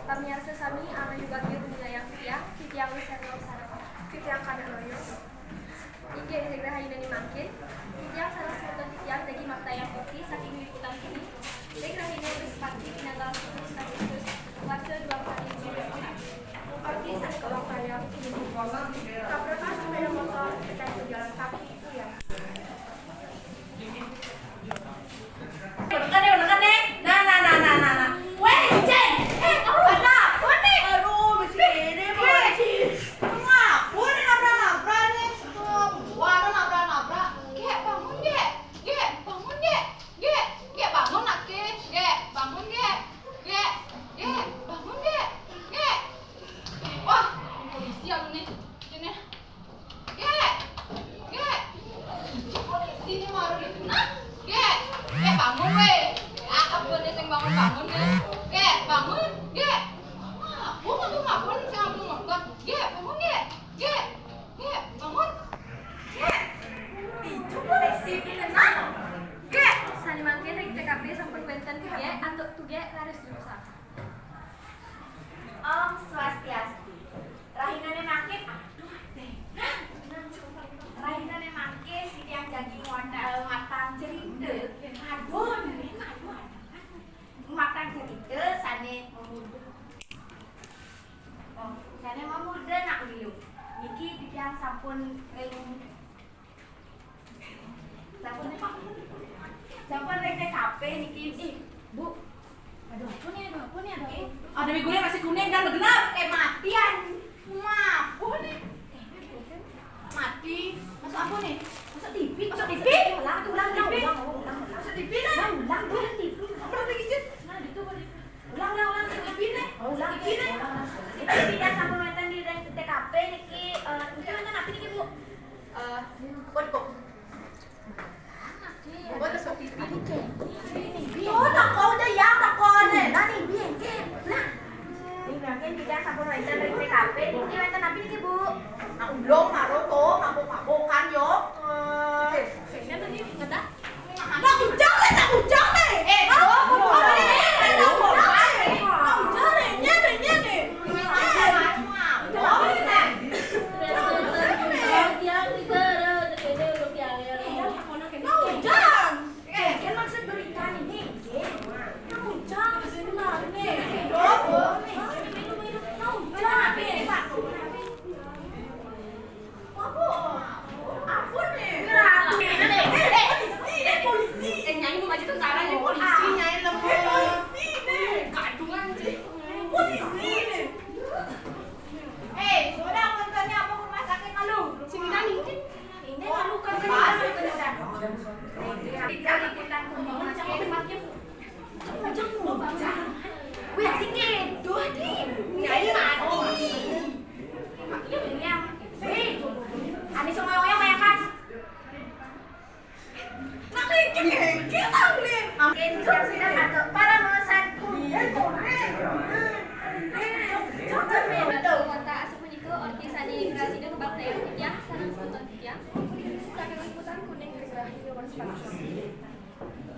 Pamirsa sami anu juga kieu budaya titiang wisata usara titiang kana loyo inggih segera hayuna dimangkin titiang salah satu titiang dagi maktayang kopi saking liputan kini segera hayuna wis pati tanggal 10 Agustus puasa 2 kali Oke, saya kalau kayak tabrakan sepeda motor dan jalan kaki itu ya. Udah kan deh. Nah. Weh, Jen. Ada. Mana? Aduh, mesti ini boleh. Ngapu nih nabrak nih. Wah, nabrak. Gek, bangun, Gek. Bangun, Gek. Gek, bangun nak, Gek. Bangun, Gek. Bangun, Gek. Wah, polisi aku nih. Sini. Gek. Polisi nih marah gitu. Nah. Gek, bangun weh. Apa nih sing bangun nih? Gek, bangun. Ngapun sing aku motor. Gek, bangun, Gek. Bangun. Gek. Itu polisi pindah. Gek, Sani mangkin rek TKP sampun wenten ge antuk tuge laris dirusak. Om Swastiastu. Rahinane mangke, aduh deh. Rahinane mangke si yang daging modal matang cerita. Aduh. Matang cerita sane memuda. Oh, sane memuda nak liu. Niki yang sampun Sampun rek TKP niki. Bu. Aduh, apa nih? Ada mie goreng nasi kuning dan genap. Matian. Maaf, nih. Mati. Masuk apa nih? Masuk TV. Ulang TV nih. Ulang TV. Apa lagi sih? Nah, itu ulang TV nih. Ulang TV nih. Ini tidak sampun wonten di TKP niki mungkin wonten apa niki, Bu? Kok Buat ke TV ni ke. Oh, tak kau dah yang tak kau ni. Dah ni biar ke. Nah. Ni mungkin tidak sampun wonten dari TKP niki wonten apa niki, Bu? Nak ulung, maroto, mabuk-mabukan yo. Kayaknya tadi ngedak. Nak ujang ni.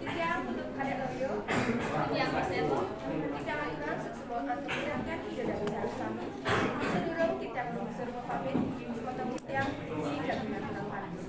Titiang untuk kadek loyo, titiang perseto, titiang aturan seksebol antuk titiang hidup dari bersama. Sedurung titiang berusaha pamit, sepotong titiang berdiri dan menantang panas.